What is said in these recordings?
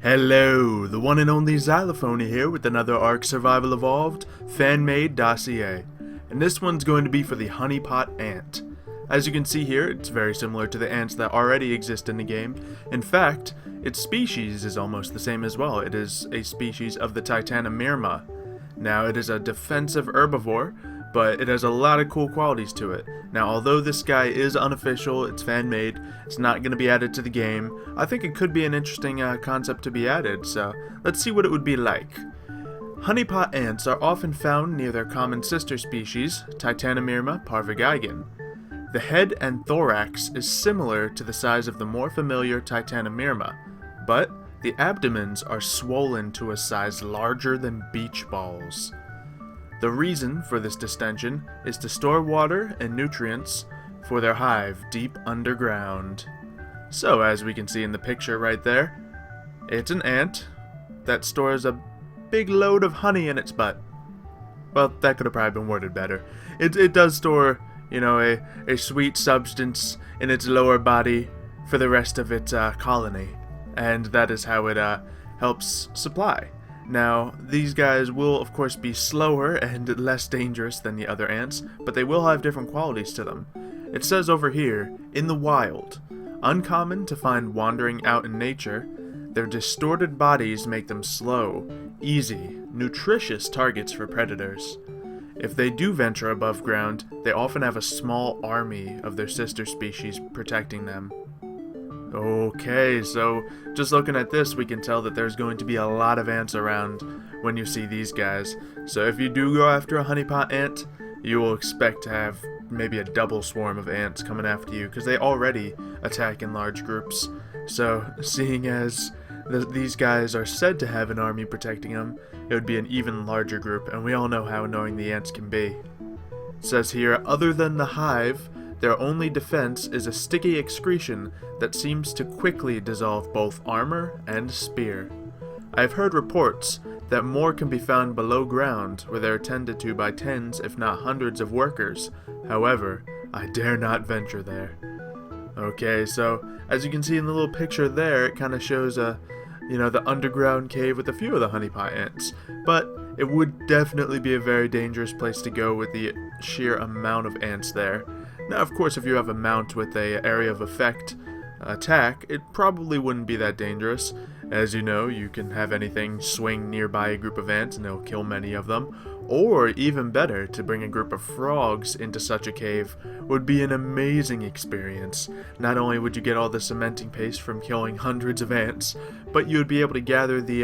Hello, the one and only Xylophone here with another ARK Survival Evolved Fanmade Dossier. And this one's going to be for the Honeypot ant. As you can see here, it's very similar to the ants that already exist in the game. In fact, its species is almost the same as well. It is a species of the Titanomirma. Now, it is a defensive herbivore, but it has a lot of cool qualities to it. Now, although this guy is unofficial, it's fan-made, it's not going to be added to the game, I think it could be an interesting concept to be added, so let's see what it would be like. Honeypot ants are often found near their common sister species, Titanomirma parvigaigan. The head and thorax is similar to the size of the more familiar Titanomirma, but the abdomens are swollen to a size larger than beach balls. The reason for this distension is to store water and nutrients for their hive deep underground. So, as we can see in the picture right there, it's an ant that stores a big load of honey in its butt. Well, that could have probably been worded better. It does store, you know, a sweet substance in its lower body for the rest of its colony, and that is how it helps supply. Now, these guys will of course be slower and less dangerous than the other ants, but they will have different qualities to them. It says over here, in the wild, uncommon to find wandering out in nature, their distorted bodies make them slow, easy, nutritious targets for predators. If they do venture above ground, they often have a small army of their sister species protecting them. Okay, so just looking at this, we can tell that there's going to be a lot of ants around when you see these guys. So if you do go after a honeypot ant, you will expect to have maybe a double swarm of ants coming after you, because they already attack in large groups. So seeing as these guys are said to have an army protecting them, it would be an even larger group, and we all know how annoying the ants can be. It says here, other than the hive, their only defense is a sticky excretion that seems to quickly dissolve both armor and spear. I have heard reports that more can be found below ground, where they are tended to by tens if not hundreds of workers. However, I dare not venture there. Okay, so as you can see in the little picture there, it kind of shows the underground cave with a few of the honeypot ants. But it would definitely be a very dangerous place to go with the sheer amount of ants there. Now, of course, if you have a mount with a area of effect attack, it probably wouldn't be that dangerous. As you know, you can have anything swing nearby a group of ants and they'll kill many of them. Or, even better, to bring a group of frogs into such a cave would be an amazing experience. Not only would you get all the cementing paste from killing hundreds of ants, but you would be able to gather the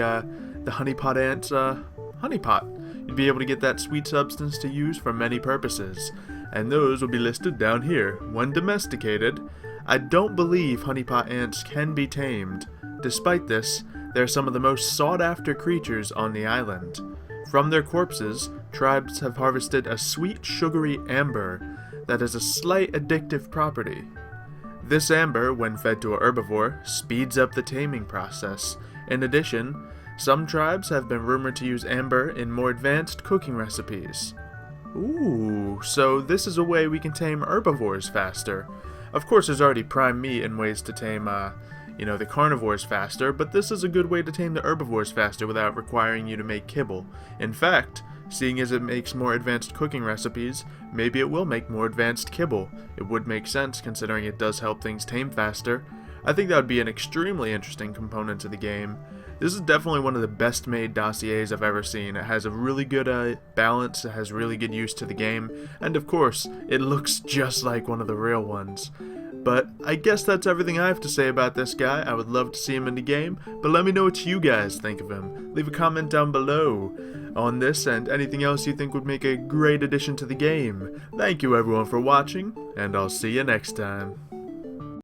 honeypot ants' honeypot. You'd be able to get that sweet substance to use for many purposes. And those will be listed down here. When domesticated, I don't believe honeypot ants can be tamed. Despite this, they're some of the most sought-after creatures on the island. From their corpses, tribes have harvested a sweet, sugary amber that has a slight addictive property. This amber, when fed to a herbivore, speeds up the taming process. In addition, some tribes have been rumored to use amber in more advanced cooking recipes. Ooh, so this is a way we can tame herbivores faster. Of course, there's already prime meat and ways to tame, the carnivores faster, but this is a good way to tame the herbivores faster without requiring you to make kibble. In fact, seeing as it makes more advanced cooking recipes, maybe it will make more advanced kibble. It would make sense considering it does help things tame faster. I think that would be an extremely interesting component to the game. This is definitely one of the best made dossiers I've ever seen. It has a really good balance, it has really good use to the game, and of course, it looks just like one of the real ones. But I guess that's everything I have to say about this guy. I would love to see him in the game, but let me know what you guys think of him. Leave a comment down below on this and anything else you think would make a great addition to the game. Thank you everyone for watching, and I'll see you next time.